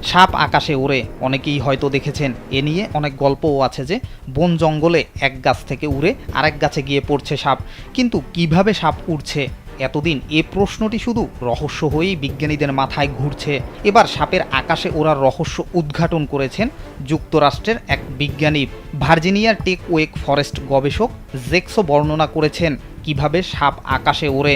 সাপ আকাশে ওড়ে, অনেকেই হয়তো দেখেছেন। এ নিয়ে অনেক গল্পও আছে যে বন জঙ্গলে এক গাছ থেকে উড়ে আরেক গাছে গিয়ে পড়ছে সাপ। কিন্তু কিভাবে সাপ উড়ছে, এতদিন এ প্রশ্নটি শুধু রহস্য হয়েই বিজ্ঞানীদের মাথায় ঘুরছে। এবার সাপের আকাশে ওড়ার রহস্য উদ্ঘাটন করেছেন যুক্তরাষ্ট্রের এক বিজ্ঞানী। ভার্জিনিয়ার টেক ওয়েক ফরেস্ট গবেষক জেক্সো বর্ণনা করেছেন কিভাবে সাপ আকাশে ওড়ে।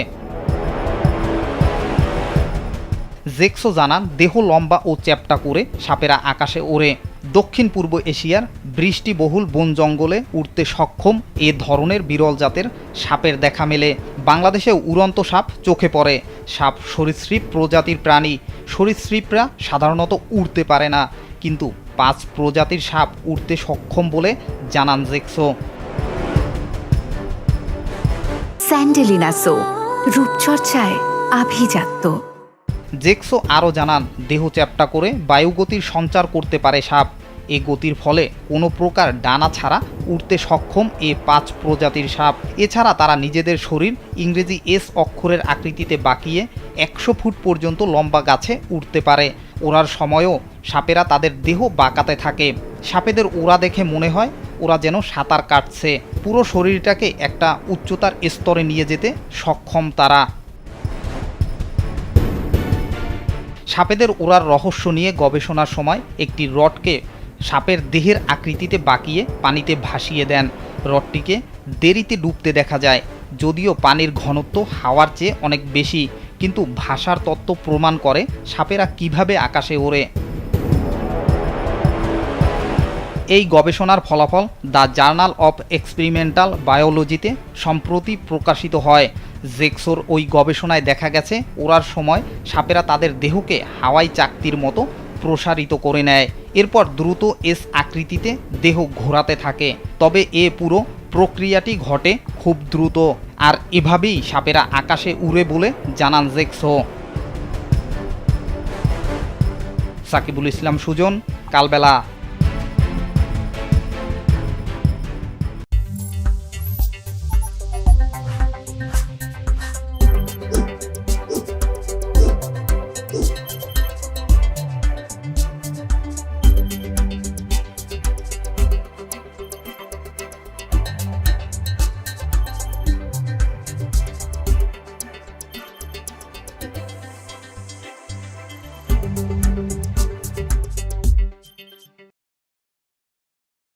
জেক্সো জানান, দেহ লম্বা ও চ্যাপ্টা করে সাপেরা আকাশে ওড়ে। দক্ষিণ পূর্ব এশিয়ার বৃষ্টিবহুল বন জঙ্গলে উড়তে সক্ষম এ ধরনের বিরল জাতের সাপের দেখা মেলে। বাংলাদেশেও উড়ন্ত সাপ চোখে পড়ে। সাপ সরীসৃপ প্রজাতির প্রাণী। সরীসৃপরা সাধারণত উড়তে পারে না, কিন্তু 5 প্রজাতির সাপ উড়তে সক্ষম বলে জানান জেক্সো। স্যান্ডেলিনা সো, রূপচর্চায় আভিজাত্য। জেক্সো আরও জানান, দেহ চ্যাপ্টা করে বায়ুগতির সঞ্চার করতে পারে সাপ। এ গতির ফলে কোনো প্রকার ডানা ছাড়া উড়তে সক্ষম এ 5 প্রজাতির সাপ। এছাড়া তারা নিজেদের শরীর ইংরেজি এস অক্ষরের আকৃতিতে বাঁকিয়ে 100 ফুট পর্যন্ত লম্বা গাছে উঠতে পারে। ওড়ার সময়ও সাপেরা তাদের দেহ বাঁকাতে থাকে। সাপেদের ওড়া দেখে মনে হয় ওরা যেন সাঁতার কাটছে। পুরো শরীরটাকে একটা উচ্চতার স্তরে নিয়ে যেতে সক্ষম তারা। সাপেদের ওড়ার রহস্য নিয়ে গবেষণার সময় একটি রডকে সাপের দেহের আকৃতিতে বাঁকিয়ে পানিতে ভাসিয়ে দেন। রডটিকে দেরিতে ডুবতে দেখা যায়। যদিও পানির ঘনত্ব হাওয়ার চেয়ে অনেক বেশি, কিন্তু ভাষার তত্ত্ব প্রমাণ করে সাপেরা কিভাবে আকাশে ওড়ে। এই গবেষণার ফলাফল দ্য জার্নাল অফ এক্সপেরিমেন্টাল বায়োলজিতে সম্প্রতি প্রকাশিত হয়। জেক্সোর ওই গবেষণায় দেখা গেছে ওড়ার সময় সাপেরা তাদের দেহকে হাওয়াই চাকতির মতো প্রসারিত করে নেয়। এরপর দ্রুত এস আকৃতিতে দেহ ঘোরাতে থাকে। তবে এ পুরো প্রক্রিয়াটি ঘটে খুব দ্রুত, আর এভাবেই সাপেরা আকাশে উড়ে বলে জানান জেক্সো। সাকিবুল ইসলাম সুজন, কালবেলা।